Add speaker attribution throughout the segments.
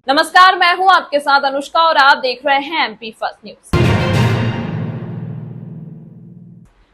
Speaker 1: नमस्कार, मैं हूं आपके साथ अनुष्का और आप देख रहे हैं एमपी फर्स्ट न्यूज।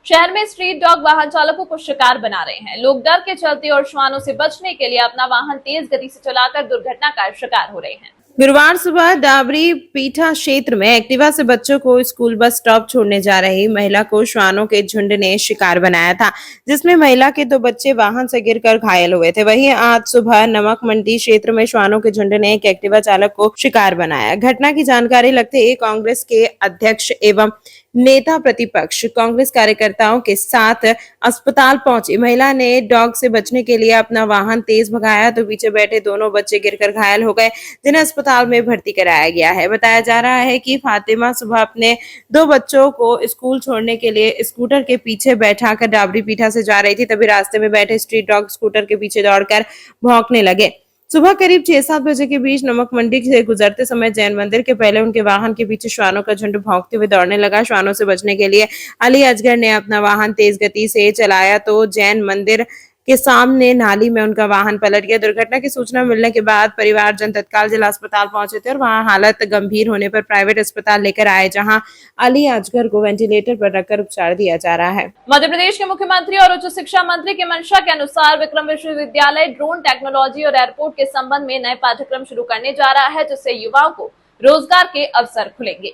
Speaker 1: शहर में स्ट्रीट डॉग वाहन चालकों को शिकार बना रहे हैं। लोग डर के चलते और श्वानों से बचने के लिए अपना वाहन तेज गति से चलाकर दुर्घटना का शिकार हो रहे हैं।
Speaker 2: गुरुवार सुबह डाबरी पीठा क्षेत्र में एक्टिवा से बच्चों को स्कूल बस स्टॉप छोड़ने जा रही महिला को श्वानों के झुंड ने शिकार बनाया था, जिसमें महिला के 2 बच्चे वाहन से गिरकर घायल हुए थे। वहीं आज सुबह नमक मंडी क्षेत्र में श्वानों के झुंड ने एक एक्टिवा चालक को शिकार बनाया। घटना की जानकारी लगते ही कांग्रेस के अध्यक्ष एवं नेता प्रतिपक्ष कांग्रेस कार्यकर्ताओं के साथ अस्पताल पहुंची। महिला ने डॉग से बचने के लिए अपना वाहन तेज भगाया तो पीछे बैठे दोनों बच्चे गिरकर घायल हो गए, जिन्हें अस्पताल में भर्ती कराया गया है। बताया जा रहा है कि फातिमा सुबह अपने 2 बच्चों को स्कूल छोड़ने के लिए स्कूटर के पीछे बैठाकर डाबरी पीठा से जा रही थी, तभी रास्ते में बैठे स्ट्रीट डॉग स्कूटर के पीछे दौड़कर भौंकने लगे। सुबह करीब 6-7 बजे के बीच नमक मंडी से गुजरते समय जैन मंदिर के पहले उनके वाहन के पीछे श्वानों का झुंड भौंकते हुए दौड़ने लगा। श्वानों से बचने के लिए अली असगर ने अपना वाहन तेज गति से चलाया तो जैन मंदिर के सामने नाली में उनका वाहन पलट गया। दुर्घटना की सूचना मिलने के बाद परिवारजन तत्काल जिला अस्पताल पहुंचे थे और वहां हालत गंभीर होने पर प्राइवेट अस्पताल लेकर आए, जहां अली असगर को वेंटिलेटर पर रखकर उपचार दिया जा रहा है।
Speaker 1: मध्य प्रदेश के मुख्यमंत्री और उच्च शिक्षा मंत्री की मंशा के अनुसार विक्रम विश्वविद्यालय ड्रोन टेक्नोलॉजी और एयरपोर्ट के संबंध में नए पाठ्यक्रम शुरू करने जा रहा है, जिससे युवाओं को रोजगार के अवसर खुलेंगे।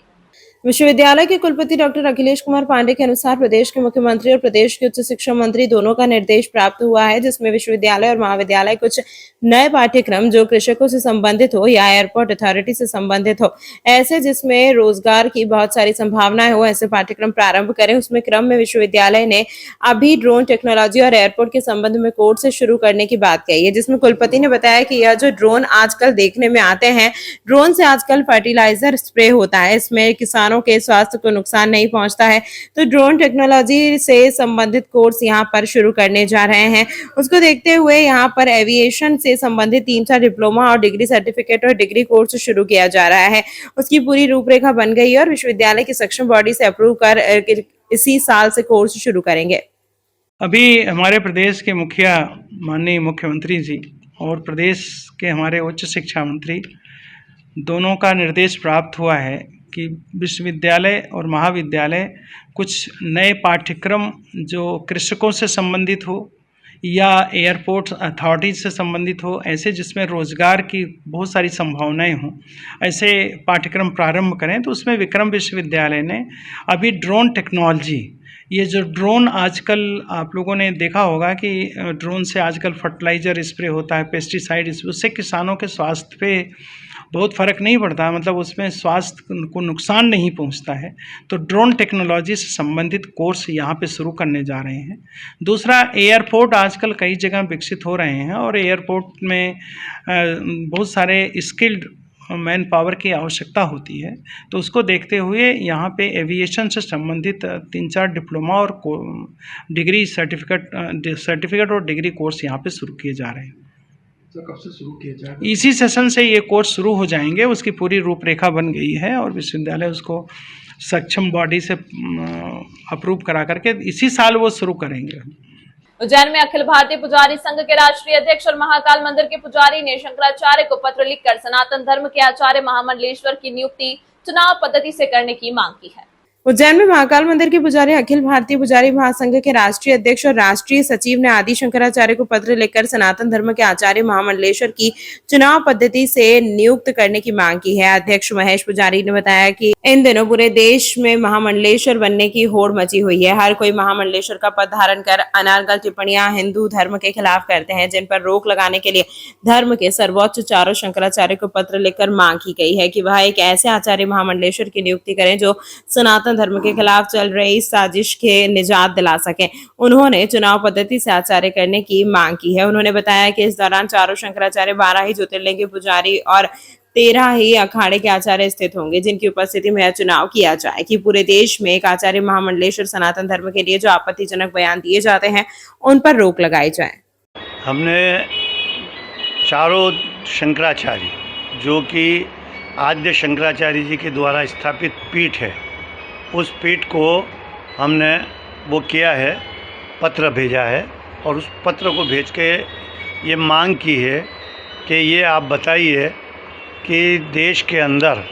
Speaker 2: विश्वविद्यालय के कुलपति डॉक्टर अखिलेश कुमार पांडे के अनुसार प्रदेश के मुख्यमंत्री और प्रदेश के उच्च शिक्षा मंत्री दोनों का निर्देश प्राप्त हुआ है, जिसमें विश्वविद्यालय और महाविद्यालय कुछ नए पाठ्यक्रम जो कृषकों से संबंधित हो या एयरपोर्ट अथॉरिटी से संबंधित हो, ऐसे जिसमें रोजगार की बहुत सारी संभावनाएं हो, ऐसे पाठ्यक्रम प्रारंभ करें। उसमें क्रम में विश्वविद्यालय ने अभी ड्रोन टेक्नोलॉजी और एयरपोर्ट के संबंध में कोर्स से शुरू करने की बात कही है, जिसमें कुलपति ने बताया कि यह जो ड्रोन आजकल देखने में आते हैं, ड्रोन से आजकल फर्टिलाइजर स्प्रे होता है, इसमें किसानों के स्वास्थ्य को नुकसान नहीं पहुंचता है, तो ड्रोन टेक्नोलॉजी से संबंधित कोर्स यहां पर शुरू करने जा रहे हैं। उसको देखते हुए यहां पर एविएशन से संबंधित 3-4 डिप्लोमा और डिग्री सर्टिफिकेट और डिग्री कोर्स शुरू किया जा रहा है। उसकी पूरी रूपरेखा बन गई है और विश्वविद्यालय की सक्षम बॉडी से अप्रूव कर इसी साल से कोर्स शुरू करेंगे।
Speaker 3: अभी हमारे प्रदेश के मुखिया माननीय मुख्यमंत्री जी और प्रदेश के हमारे उच्च शिक्षा मंत्री दोनों का निर्देश प्राप्त हुआ है कि विश्वविद्यालय और महाविद्यालय कुछ नए पाठ्यक्रम जो कृषकों से संबंधित हो या एयरपोर्ट अथॉरिटी से संबंधित हो, ऐसे जिसमें रोज़गार की बहुत सारी संभावनाएं हों, ऐसे पाठ्यक्रम प्रारंभ करें। तो उसमें विक्रम विश्वविद्यालय ने अभी ड्रोन टेक्नोलॉजी, ये जो ड्रोन आजकल आप लोगों ने देखा होगा कि ड्रोन से आजकल फर्टिलाइज़र स्प्रे होता है, पेस्टिसाइड, उससे किसानों के स्वास्थ्य पे बहुत फ़र्क नहीं पड़ता, मतलब उसमें स्वास्थ्य को नुकसान नहीं पहुंचता है। तो ड्रोन टेक्नोलॉजी से संबंधित कोर्स यहाँ पे शुरू करने जा रहे हैं। दूसरा, एयरपोर्ट आजकल कई जगह विकसित हो रहे हैं और एयरपोर्ट में बहुत सारे स्किल्ड मैन पावर की आवश्यकता होती है, तो उसको देखते हुए यहाँ पे एविएशन से संबंधित 3-4 डिप्लोमा और डिग्री सर्टिफिकेट और डिग्री कोर्स यहाँ पे शुरू किए जा रहे हैं।
Speaker 4: कब से शुरू किया जाएगा?
Speaker 3: इसी सेशन से ये कोर्स शुरू हो जाएंगे। उसकी पूरी रूपरेखा बन गई है और विश्वविद्यालय उसको सक्षम बॉडी से अप्रूव करा करके इसी साल वो शुरू करेंगे।
Speaker 1: उज्जैन में अखिल भारतीय पुजारी संघ के राष्ट्रीय अध्यक्ष और महाकाल मंदिर के पुजारी ने शंकराचार्य को पत्र लिखकर सनातन धर्म के आचार्य महामंडलेश्वर की नियुक्ति चुनाव पद्धति से करने की मांग की है।
Speaker 2: उज्जैन में महाकाल मंदिर के पुजारी अखिल भारतीय पुजारी महासंघ के राष्ट्रीय अध्यक्ष और राष्ट्रीय सचिव ने आदि शंकराचार्य को पत्र लिखकर सनातन धर्म के आचार्य महामंडलेश्वर की चुनाव पद्धति से नियुक्त करने की मांग की है। अध्यक्ष महेश पुजारी ने बताया कि इन दिनों पूरे देश में महामंडलेश्वर बनने की होड़ मची हुई है। हर कोई महामंडलेश्वर का पद धारण कर अनारगल टिप्पणियां हिंदू धर्म के खिलाफ करते हैं, जिन पर रोक लगाने के लिए धर्म के सर्वोच्च चारों शंकराचार्य को पत्र लिखकर मांग की गई है कि वह एक ऐसे आचार्य महामंडलेश्वर की नियुक्ति करें जो सनातन धर्म के खिलाफ चल रही साजिश के निजात दिला सके। उन्होंने चुनाव पद्धति से आचार्य करने की मांग की है। उन्होंने बताया कि इस दौरान चारों शंकराचार्य 12 ही ज्योतिर्लिंग के पुजारी और 13 ही अखाड़े के आचार्य स्थित होंगे, जिनकी उपस्थिति में यह चुनाव किया जाए कि पूरे देश में एक आचार्य महामंडलेश्वर सनातन धर्म के लिए जो आपत्तिजनक बयान दिए जाते हैं उन पर रोक लगाई जाए।
Speaker 5: हमने चारों शंकराचार्य, जो कि आद्य शंकराचार्य जी के द्वारा स्थापित पीठ है, उस पीठ को हमने वो किया है, पत्र भेजा है और उस पत्र को भेज के ये मांग की है कि ये आप बताइए कि देश के अंदर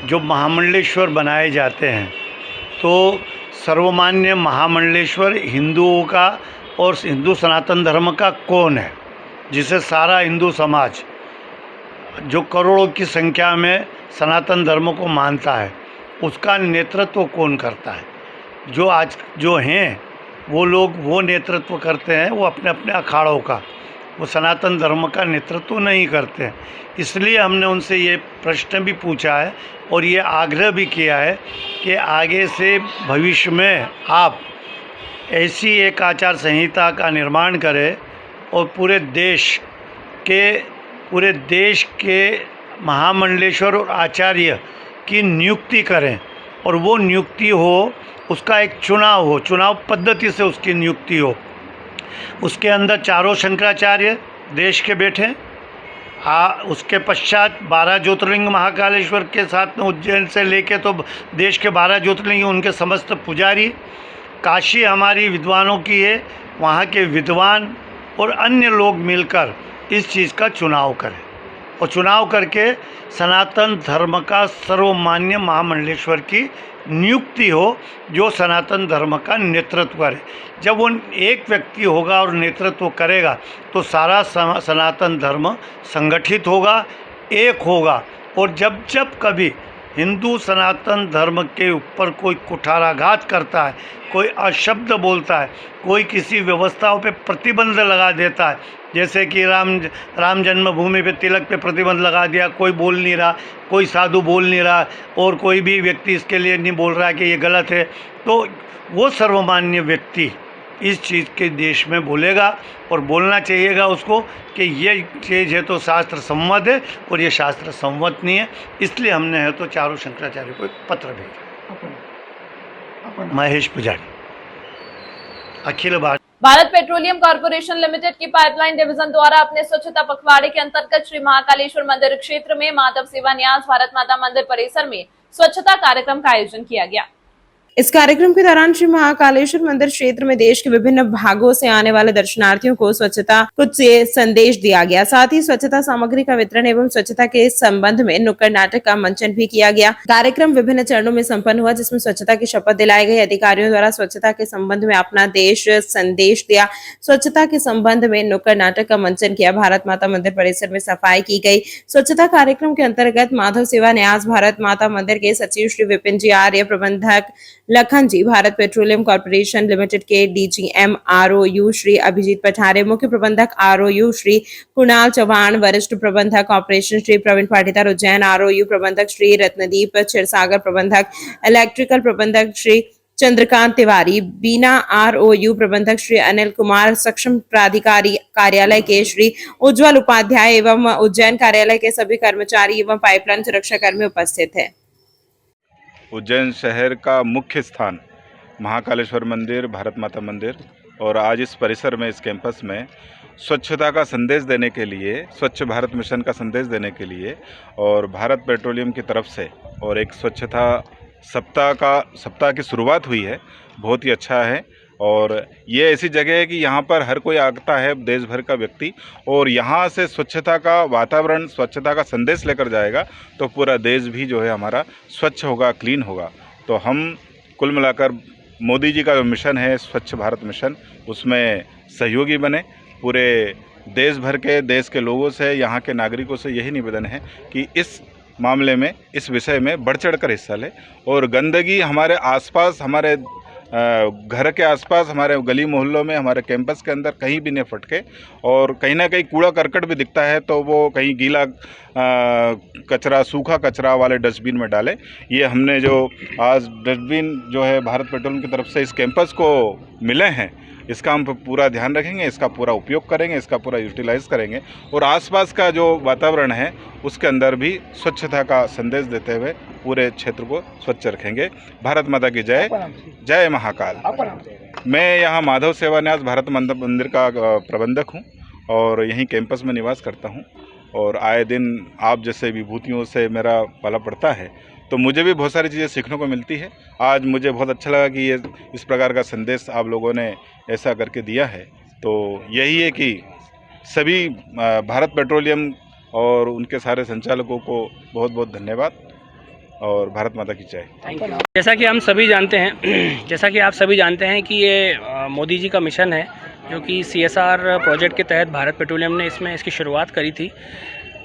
Speaker 5: जो महामंडलेश्वर बनाए जाते हैं तो सर्वमान्य महामंडलेश्वर हिंदुओं का और हिंदू सनातन धर्म का कौन है, जिसे सारा हिंदू समाज जो करोड़ों की संख्या में सनातन धर्म को मानता है, उसका नेतृत्व कौन करता है। जो हैं वो लोग वो नेतृत्व करते हैं, वो अपने अपने अखाड़ों का, वो सनातन धर्म का नेतृत्व नहीं करते हैं। इसलिए हमने उनसे ये प्रश्न भी पूछा है और ये आग्रह भी किया है कि आगे से भविष्य में आप ऐसी एक आचार संहिता का निर्माण करें और पूरे देश के महामंडलेश्वर और आचार्य की नियुक्ति करें और वो नियुक्ति हो, उसका एक चुनाव हो, चुनाव पद्धति से उसकी नियुक्ति हो। उसके अंदर चारों शंकराचार्य देश के बैठे, उसके पश्चात 12 ज्योतिर्लिंग महाकालेश्वर के साथ में उज्जैन से लेके तो देश के 12 ज्योतिर्लिंग, उनके समस्त पुजारी, काशी हमारी विद्वानों की है, वहाँ के विद्वान और अन्य लोग मिलकर इस चीज़ का चुनाव करें और चुनाव करके सनातन धर्म का सर्वमान्य महामंडलेश्वर की नियुक्ति हो, जो सनातन धर्म का नेतृत्व करे। जब वो एक व्यक्ति होगा और नेतृत्व करेगा तो सारा सनातन धर्म संगठित होगा, एक होगा। और जब कभी हिंदू सनातन धर्म के ऊपर कोई कुठाराघात करता है, कोई अशब्द बोलता है, कोई किसी व्यवस्थाओं पे प्रतिबंध लगा देता है, जैसे कि राम जन्मभूमि पे तिलक पे प्रतिबंध लगा दिया, कोई बोल नहीं रहा, कोई साधु बोल नहीं रहा और कोई भी व्यक्ति इसके लिए नहीं बोल रहा कि ये गलत है, तो वो सर्वमान्य व्यक्ति इस चीज़ के देश में बोलेगा और बोलना चाहिएगा उसको कि ये चीज़ है तो शास्त्र सम्मत है और ये शास्त्र सम्मत नहीं है। इसलिए हमने है तो चारों शंकराचार्य को एक पत्र भेजा। महेश पुजारी, अखिल
Speaker 1: भारत पेट्रोलियम कॉर्पोरेशन लिमिटेड की पाइपलाइन डिवीजन द्वारा अपने स्वच्छता पखवाड़े के अंतर्गत श्री महाकालेश्वर मंदिर क्षेत्र में माधव सेवा न्यास भारत माता मंदिर परिसर में स्वच्छता कार्यक्रम का आयोजन किया गया।
Speaker 2: इस कार्यक्रम के दौरान श्री महाकालेश्वर मंदिर क्षेत्र में देश के विभिन्न भागों से आने वाले दर्शनार्थियों को स्वच्छता कुछ संदेश दिया गया। साथ ही स्वच्छता सामग्री का वितरण एवं स्वच्छता के संबंध में नुक्कड़ नाटक का मंचन भी किया गया। कार्यक्रम विभिन्न चरणों में संपन्न हुआ, जिसमें स्वच्छता की शपथ दिलाई गई। अधिकारियों द्वारा स्वच्छता के संबंध में अपना देश संदेश दिया। स्वच्छता के संबंध में नुक्कड़ नाटक का मंचन किया। भारत माता मंदिर परिसर में सफाई की गई। स्वच्छता कार्यक्रम के अंतर्गत माधव सेवा न्यास भारत माता मंदिर के सचिव श्री विपिन जी आर्य, प्रबंधक लखन जी, भारत पेट्रोलियम कॉर्पोरेशन लिमिटेड के डीजीएम आरओयू श्री अभिजीत पठारे, मुख्य प्रबंधक आरओयू श्री कुणाल चौहान, वरिष्ठ प्रबंधक ऑपरेशन श्री प्रवीण पाटीदार उज्जैन, आरओयू प्रबंधक श्री रत्नदीप क्षीरसागर, प्रबंधक इलेक्ट्रिकल प्रबंधक श्री चंद्रकांत तिवारी, बीना आरओयू प्रबंधक श्री अनिल कुमार, सक्षम प्राधिकारी कार्यालय के श्री उज्जवल उपाध्याय एवं उज्जैन कार्यालय के सभी कर्मचारी एवं पाइपलाइन सुरक्षा कर्मी उपस्थित है।
Speaker 6: उज्जैन शहर का मुख्य स्थान महाकालेश्वर मंदिर, भारत माता मंदिर, और आज इस परिसर में, इस कैंपस में स्वच्छता का संदेश देने के लिए, स्वच्छ भारत मिशन का संदेश देने के लिए और भारत पेट्रोलियम की तरफ से और एक स्वच्छता सप्ताह की शुरुआत हुई है। बहुत ही अच्छा है और ये ऐसी जगह है कि यहाँ पर हर कोई आता है, देश भर का व्यक्ति, और यहाँ से स्वच्छता का वातावरण, स्वच्छता का संदेश लेकर जाएगा तो पूरा देश भी जो है हमारा स्वच्छ होगा, क्लीन होगा। तो हम कुल मिलाकर मोदी जी का जो मिशन है, स्वच्छ भारत मिशन, उसमें सहयोगी बने। पूरे देश भर के, देश के लोगों से, यहाँ के नागरिकों से यही निवेदन है कि इस मामले में, इस विषय में बढ़ चढ़ कर हिस्सा लें और गंदगी हमारे आसपास, हमारे घर के आसपास, हमारे गली मोहल्लों में, हमारे कैंपस के अंदर कहीं भी नहीं फटके। और कहीं ना कहीं कूड़ा करकट भी दिखता है तो वो कहीं गीला कचरा, सूखा कचरा वाले डस्टबिन में डालें। ये हमने जो आज डस्टबिन जो है भारत पेट्रोलियम की तरफ से इस कैंपस को मिले हैं, इसका हम पूरा ध्यान रखेंगे, इसका पूरा उपयोग करेंगे, इसका पूरा यूटिलाइज़ करेंगे और आसपास का जो वातावरण है उसके अंदर भी स्वच्छता का संदेश देते हुए पूरे क्षेत्र को स्वच्छ रखेंगे। भारत माता की जय, जय महाकाल। मैं यहाँ माधव सेवा न्यास भारत मंदिर का प्रबंधक हूँ और यहीं कैंपस में निवास करता हूँ और आए दिन आप जैसे विभूतियों से मेरा पाला पड़ता है तो मुझे भी बहुत सारी चीज़ें सीखने को मिलती है। आज मुझे बहुत अच्छा लगा कि ये इस प्रकार का संदेश आप लोगों ने ऐसा करके दिया है। तो यही है कि सभी भारत पेट्रोलियम और उनके सारे संचालकों को बहुत बहुत धन्यवाद और भारत माता की जय।
Speaker 7: जैसा कि हम सभी जानते हैं जैसा कि आप सभी जानते हैं कि ये मोदी जी का मिशन है, जो कि CSR प्रोजेक्ट के तहत भारत पेट्रोलियम ने इसकी शुरुआत करी थी।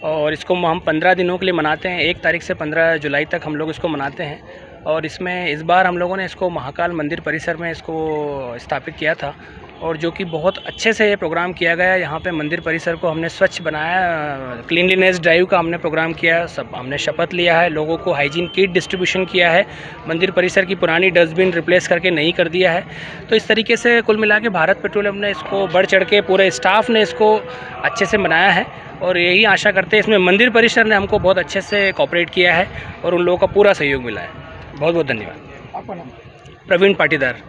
Speaker 7: और इसको हम 15 दिनों के लिए मनाते हैं, 1 तारीख से 15 जुलाई तक हम लोग इसको मनाते हैं। और इसमें इस बार हम लोगों ने इसको महाकाल मंदिर परिसर में इसको स्थापित किया था, और जो कि बहुत अच्छे से ये प्रोग्राम किया गया। यहाँ पे मंदिर परिसर को हमने स्वच्छ बनाया, क्लीनलीनेस ड्राइव का हमने प्रोग्राम किया, सब हमने शपथ लिया है, लोगों को हाइजीन किट डिस्ट्रीब्यूशन किया है, मंदिर परिसर की पुरानी डस्टबिन रिप्लेस करके नई कर दिया है। तो इस तरीके से कुल मिला के भारत पेट्रोलियम ने इसको बढ़ चढ़ के, पूरे स्टाफ ने इसको अच्छे से बनाया है। और यही आशा करते हैं, इसमें मंदिर परिसर ने हमको बहुत अच्छे से कोऑपरेट किया है और उन लोगों का पूरा सहयोग मिला है। बहुत बहुत धन्यवाद। प्रवीण पाटीदार।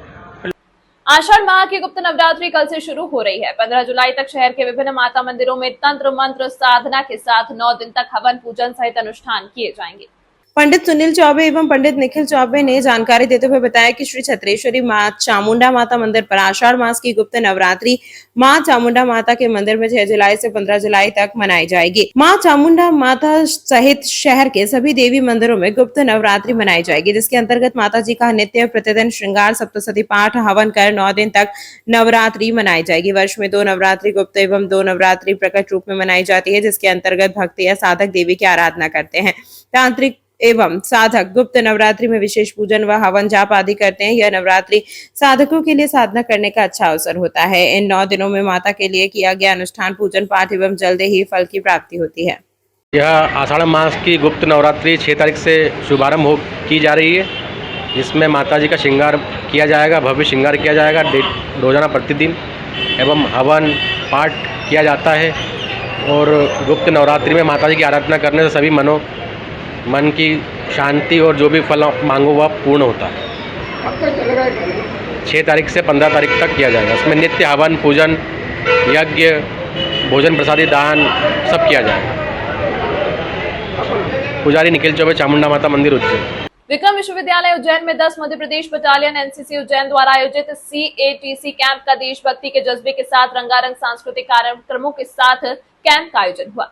Speaker 1: आषाढ़ माह की गुप्त नवरात्रि कल से शुरू हो रही है। 15 जुलाई तक शहर के विभिन्न माता मंदिरों में तंत्र मंत्र साधना के साथ 9 दिन तक हवन पूजन सहित अनुष्ठान किए जाएंगे।
Speaker 2: पंडित सुनील चौबे एवं पंडित निखिल चौबे ने जानकारी देते हुए बताया कि श्री छत्रेश्वरी मां चामुंडा माता मंदिर पर आषाढ़ मास की गुप्त नवरात्रि मां चामुंडा माता के मंदिर में 6 जुलाई से 15 जुलाई तक मनाई जाएगी। मां चामुंडा माता सहित शहर के सभी देवी मंदिरों में गुप्त नवरात्रि मनाई जाएगी, जिसके अंतर्गत माता जी का नित्य प्रतिदिन श्रृंगार, सप्तशती पाठ, हवन कर 9 दिन तक नवरात्रि मनाई जाएगी। वर्ष में 2 नवरात्रि गुप्त एवं 2 नवरात्रि प्रकट रूप में मनाई जाती है, जिसके अंतर्गत भक्त या साधक देवी की आराधना करते हैं। तांत्रिक एवं साधक गुप्त नवरात्रि में विशेष पूजन व हवन जाप आदि करते हैं। यह नवरात्रि साधकों के लिए साधना करने का अच्छा अवसर होता है। इन 9 दिनों में माता के लिए किया गया अनुष्ठान, पूजन पाठ एवं जल्द ही फल की प्राप्ति होती है।
Speaker 8: यह आषाढ़ मास की गुप्त नवरात्रि 6 तारीख से शुभारंभ की जा रही है, जिसमें माता जी का श्रृंगार किया जाएगा, भव्य श्रृंगार किया जाएगा रोजाना प्रतिदिन, एवं हवन पाठ किया जाता है। और गुप्त नवरात्रि में माता जी की आराधना करने से सभी मन की शांति और जो भी फल मांगो वह पूर्ण होता है। 6 तारीख से 15 तारीख तक किया जाएगा। इसमें नित्य हवन, पूजन, यज्ञ, भोजन प्रसादी दान सब किया जाएगा। पुजारी निखिल चौबे, चामुंडा माता मंदिर, उज्जैन।
Speaker 1: विक्रम विश्वविद्यालय उज्जैन में 10 मध्य प्रदेश बटालियन NCC उज्जैन द्वारा आयोजित CATC कैंप का देशभक्ति के जज्बे के साथ रंगारंग सांस्कृतिक कार्यक्रमों के साथ कैंप का आयोजन हुआ।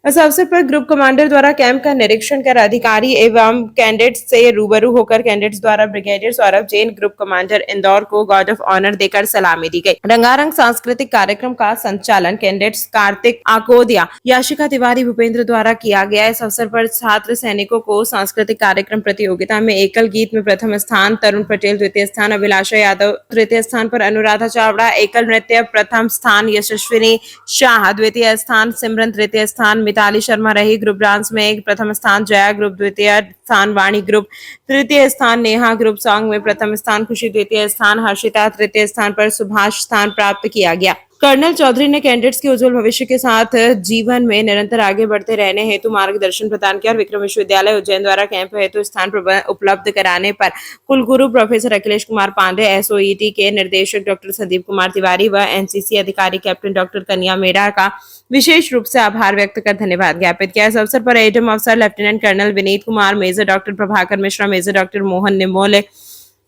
Speaker 2: इस अवसर पर ग्रुप कमांडर द्वारा कैंप का निरीक्षण कर अधिकारी एवं कैडेट्स से रूबरू होकर कैडेट्स द्वारा brigadier Saurabh Jain, group commander Indore को गार्ड ऑफ ऑनर देकर सलामी दी गई। रंगारंग सांस्कृतिक कार्यक्रम का संचालन कैडेट्स कार्तिक आकोदिया, याशिका तिवारी, भूपेंद्र द्वारा किया गया। इस अवसर पर छात्र सैनिकों को सांस्कृतिक कार्यक्रम प्रतियोगिता में एकल गीत में प्रथम स्थान, तरुण पटेल द्वितीय स्थान, अभिलाषा यादव तृतीय स्थान पर, अनुराधा चावड़ा एकल नृत्य प्रथम स्थान, यशस्विनी शाह द्वितीय स्थान, सिमरन तृतीय स्थान, मिताली शर्मा रही ग्रुप डांस में एक प्रथम स्थान, जया ग्रुप द्वितीय स्थान, वाणी ग्रुप तृतीय स्थान, नेहा ग्रुप सॉन्ग में प्रथम स्थान, खुशी द्वितीय स्थान, हर्षिता तृतीय स्थान पर सुभाष स्थान प्राप्त किया गया। कर्नल चौधरी ने कैडेट्स के उज्जवल भविष्य के साथ जीवन में निरंतर आगे बढ़ते रहने हेतु मार्गदर्शन प्रदान किया और विक्रम विश्वविद्यालय उज्जैन द्वारा कैंप हेतु स्थान उपलब्ध कराने पर कुलगुरु प्रोफेसर अखिलेश कुमार पांडे, SOET के निर्देशक डॉक्टर संदीप कुमार तिवारी व NCC अधिकारी कैप्टन डॉक्टर कन्या मेड़ा का विशेष रूप से आभार व्यक्त कर धन्यवाद ज्ञापित किया। इस अवसर पर एडम अफसर lieutenant colonel Vineet Kumar, major doctor Prabhakar Mishra, major doctor Mohan Nimole,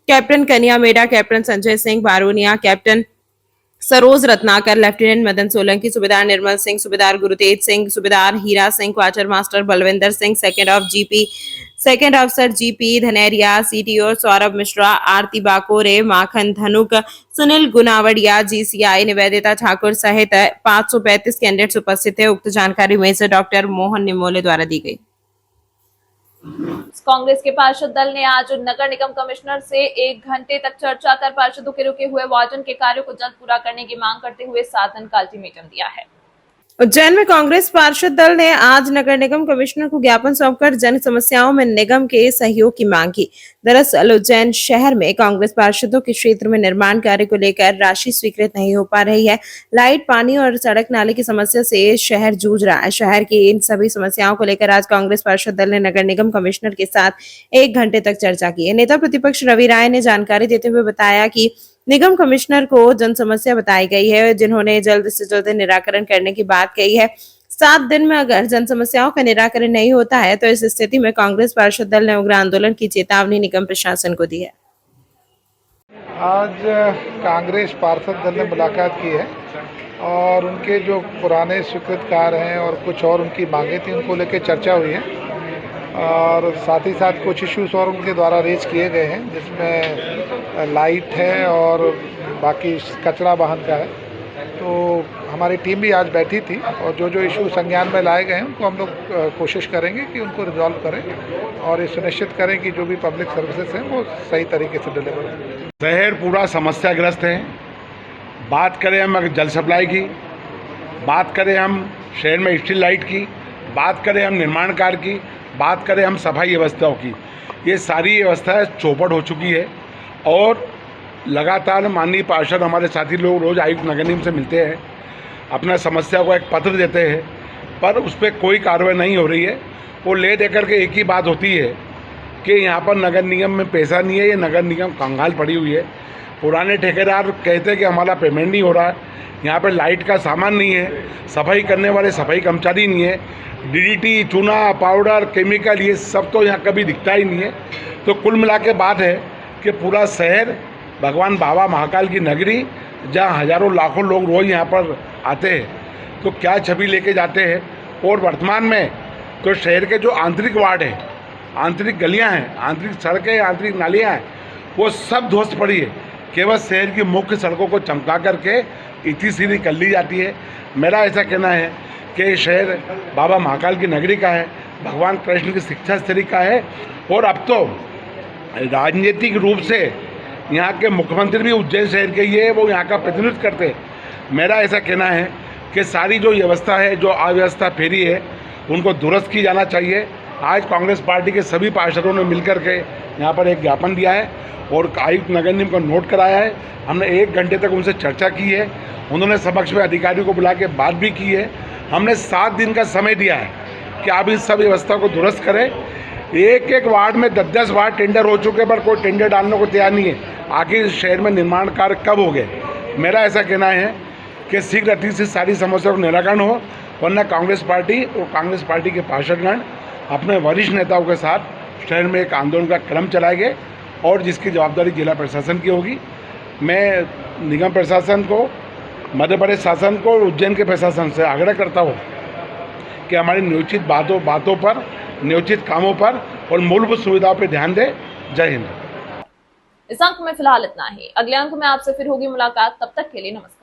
Speaker 2: captain Kanya Meda, captain Sanjay Singh Baroniya, captain Saroj Ratnakar, lieutenant Madan Solanki, सूबेदार निर्मल सिंह, सूबेदार गुरुतेज सिंह, सूबेदार Hira Singh, quarter master Balwinder Singh, second officer GP Dhaneria, CTO Saurabh Mishra, Aarti Bakore, Makhan Dhanuk, Sunil Gunawadiya, GCI Nivedita Thakur सहित 535 कैंडिडेट्स उपस्थित थे। उक्त जानकारी मेजर डॉक्टर मोहन निमोले द्वारा दी गई।
Speaker 1: कांग्रेस के पार्षद दल ने आज नगर निगम कमिश्नर से 1 घंटे तक चर्चा कर पार्षदों के रुके हुए वार्डन के कार्यों को जल्द पूरा करने की मांग करते हुए 7 दिन का अल्टीमेटम दिया है।
Speaker 2: उज्जैन में कांग्रेस पार्षद दल ने आज नगर निगम कमिश्नर को ज्ञापन सौंपकर जन समस्याओं में निगम के सहयोग की मांग की। दरअसल उज्जैन शहर में कांग्रेस पार्षदों के क्षेत्र में निर्माण कार्य को लेकर राशि स्वीकृत नहीं हो पा रही है। लाइट, पानी और सड़क नाले की समस्या से शहर जूझ रहा है। शहर की इन सभी समस्याओं को लेकर आज कांग्रेस पार्षद दल ने नगर निगम कमिश्नर के साथ 1 घंटे तक चर्चा की है। नेता प्रतिपक्ष रवि राय ने जानकारी देते हुए बताया कि निगम कमिश्नर को जन समस्या बताई गई है, जिन्होंने जल्द से जल्द निराकरण करने की बात कही है। 7 दिन में अगर जन समस्याओं का निराकरण नहीं होता है तो इस स्थिति में कांग्रेस पार्षद दल ने उग्र आंदोलन की चेतावनी निगम प्रशासन को दी है।
Speaker 9: आज कांग्रेस पार्षद दल ने मुलाकात की है
Speaker 4: और उनके जो पुराने स्वीकृत कार्य हैं और कुछ और उनकी मांगे थी उनको लेकर चर्चा हुई है और साथ ही साथ कुछ इश्यूज और उनके द्वारा रेज किए गए हैं जिसमें लाइट है और बाकी कचरा वाहन का है। तो हमारी टीम भी आज बैठी थी और जो इशू संज्ञान में लाए गए हैं उनको हम लोग कोशिश करेंगे कि उनको रिजॉल्व करें और ये सुनिश्चित करें कि जो भी पब्लिक सर्विसेज हैं वो सही तरीके से डिलीवर हो।
Speaker 9: शहर पूरा समस्याग्रस्त है। बात करें हम अगर जल सप्लाई की, बात करें हम शहर में स्ट्रीट लाइट की, बात करें हम निर्माण कार्य की, बात करें हम सफाई व्यवस्थाओं की, ये सारी व्यवस्थाएं चौपट हो चुकी है और लगातार माननीय पार्षद हमारे साथी लोग रोज़ आयुक्त नगर निगम से मिलते हैं, अपना समस्या को एक पत्र देते हैं, पर उस पर कोई कार्रवाई नहीं हो रही है। वो ले देकर के एक ही बात होती है कि यहाँ पर नगर निगम में पैसा नहीं है, ये नगर निगम कंगाल पड़ी हुई है। पुराने ठेकेदार कहते हैं कि हमारा पेमेंट नहीं हो रहा है, यहाँ पर लाइट का सामान नहीं है, सफाई करने वाले सफाई कर्मचारी नहीं है, डीडीटी, चूना, पाउडर, केमिकल, ये सब तो यहाँ कभी दिखता ही नहीं है। तो कुल मिला के बात है कि पूरा शहर भगवान बाबा महाकाल की नगरी, जहाँ हजारों लाखों लोग रोज़ यहाँ पर आते हैं, तो क्या छवि लेके जाते हैं। और वर्तमान में तो शहर के जो आंतरिक वार्ड हैं, आंतरिक गलियाँ हैं, आंतरिक सड़कें, आंतरिक नालियाँ हैं, वो सब ध्वस्त पड़ी है। केवल शहर की मुख्य सड़कों को चमका करके इतनी सीधी कर ली जाती है। मेरा ऐसा कहना है कि शहर बाबा महाकाल की नगरी का है, भगवान कृष्ण की शिक्षा स्थली का है और अब तो राजनीतिक रूप से यहाँ के मुख्यमंत्री भी उज्जैन शहर के ही है, वो यहाँ का प्रतिनिधित्व करते हैं। मेरा ऐसा कहना है कि सारी जो व्यवस्था है, जो अव्यवस्था फेरी है, उनको दुरुस्त की जाना चाहिए। आज कांग्रेस पार्टी के सभी पार्षदों ने मिलकर के यहाँ पर एक ज्ञापन दिया है और आयुक्त नगर निगम को नोट कराया है। हमने 1 घंटे तक उनसे चर्चा की है, उन्होंने समक्ष में अधिकारियों को बुला के बात भी की है। हमने 7 दिन का समय दिया है कि आप इस सब व्यवस्था को दुरुस्त करें। एक वार्ड में 10-10 वार्ड टेंडर हो चुके पर कोई टेंडर डालने को तैयार नहीं है। आखिर शहर में निर्माण कार्य कब हो गए? मेरा ऐसा कहना है कि शीघ्र अति से सारी समस्याओं का निराकरण हो, वरना कांग्रेस पार्टी और कांग्रेस पार्टी के पार्षदगण अपने वरिष्ठ नेताओं के साथ शहर में एक आंदोलन का क्रम चलाएंगे और जिसकी जवाबदारी जिला प्रशासन की होगी। मैं निगम प्रशासन को, मध्य प्रदेश शासन को, उज्जैन के प्रशासन से आग्रह करता हूँ कि हमारी नियोजित बातों पर, नियोजित कामों पर और मूलभूत सुविधाओं पर ध्यान दें। जय हिंद।
Speaker 1: इस अंक में फिलहाल इतना ही। अगले अंक में आपसे फिर होगी मुलाकात, तब तक के लिए नमस्कार।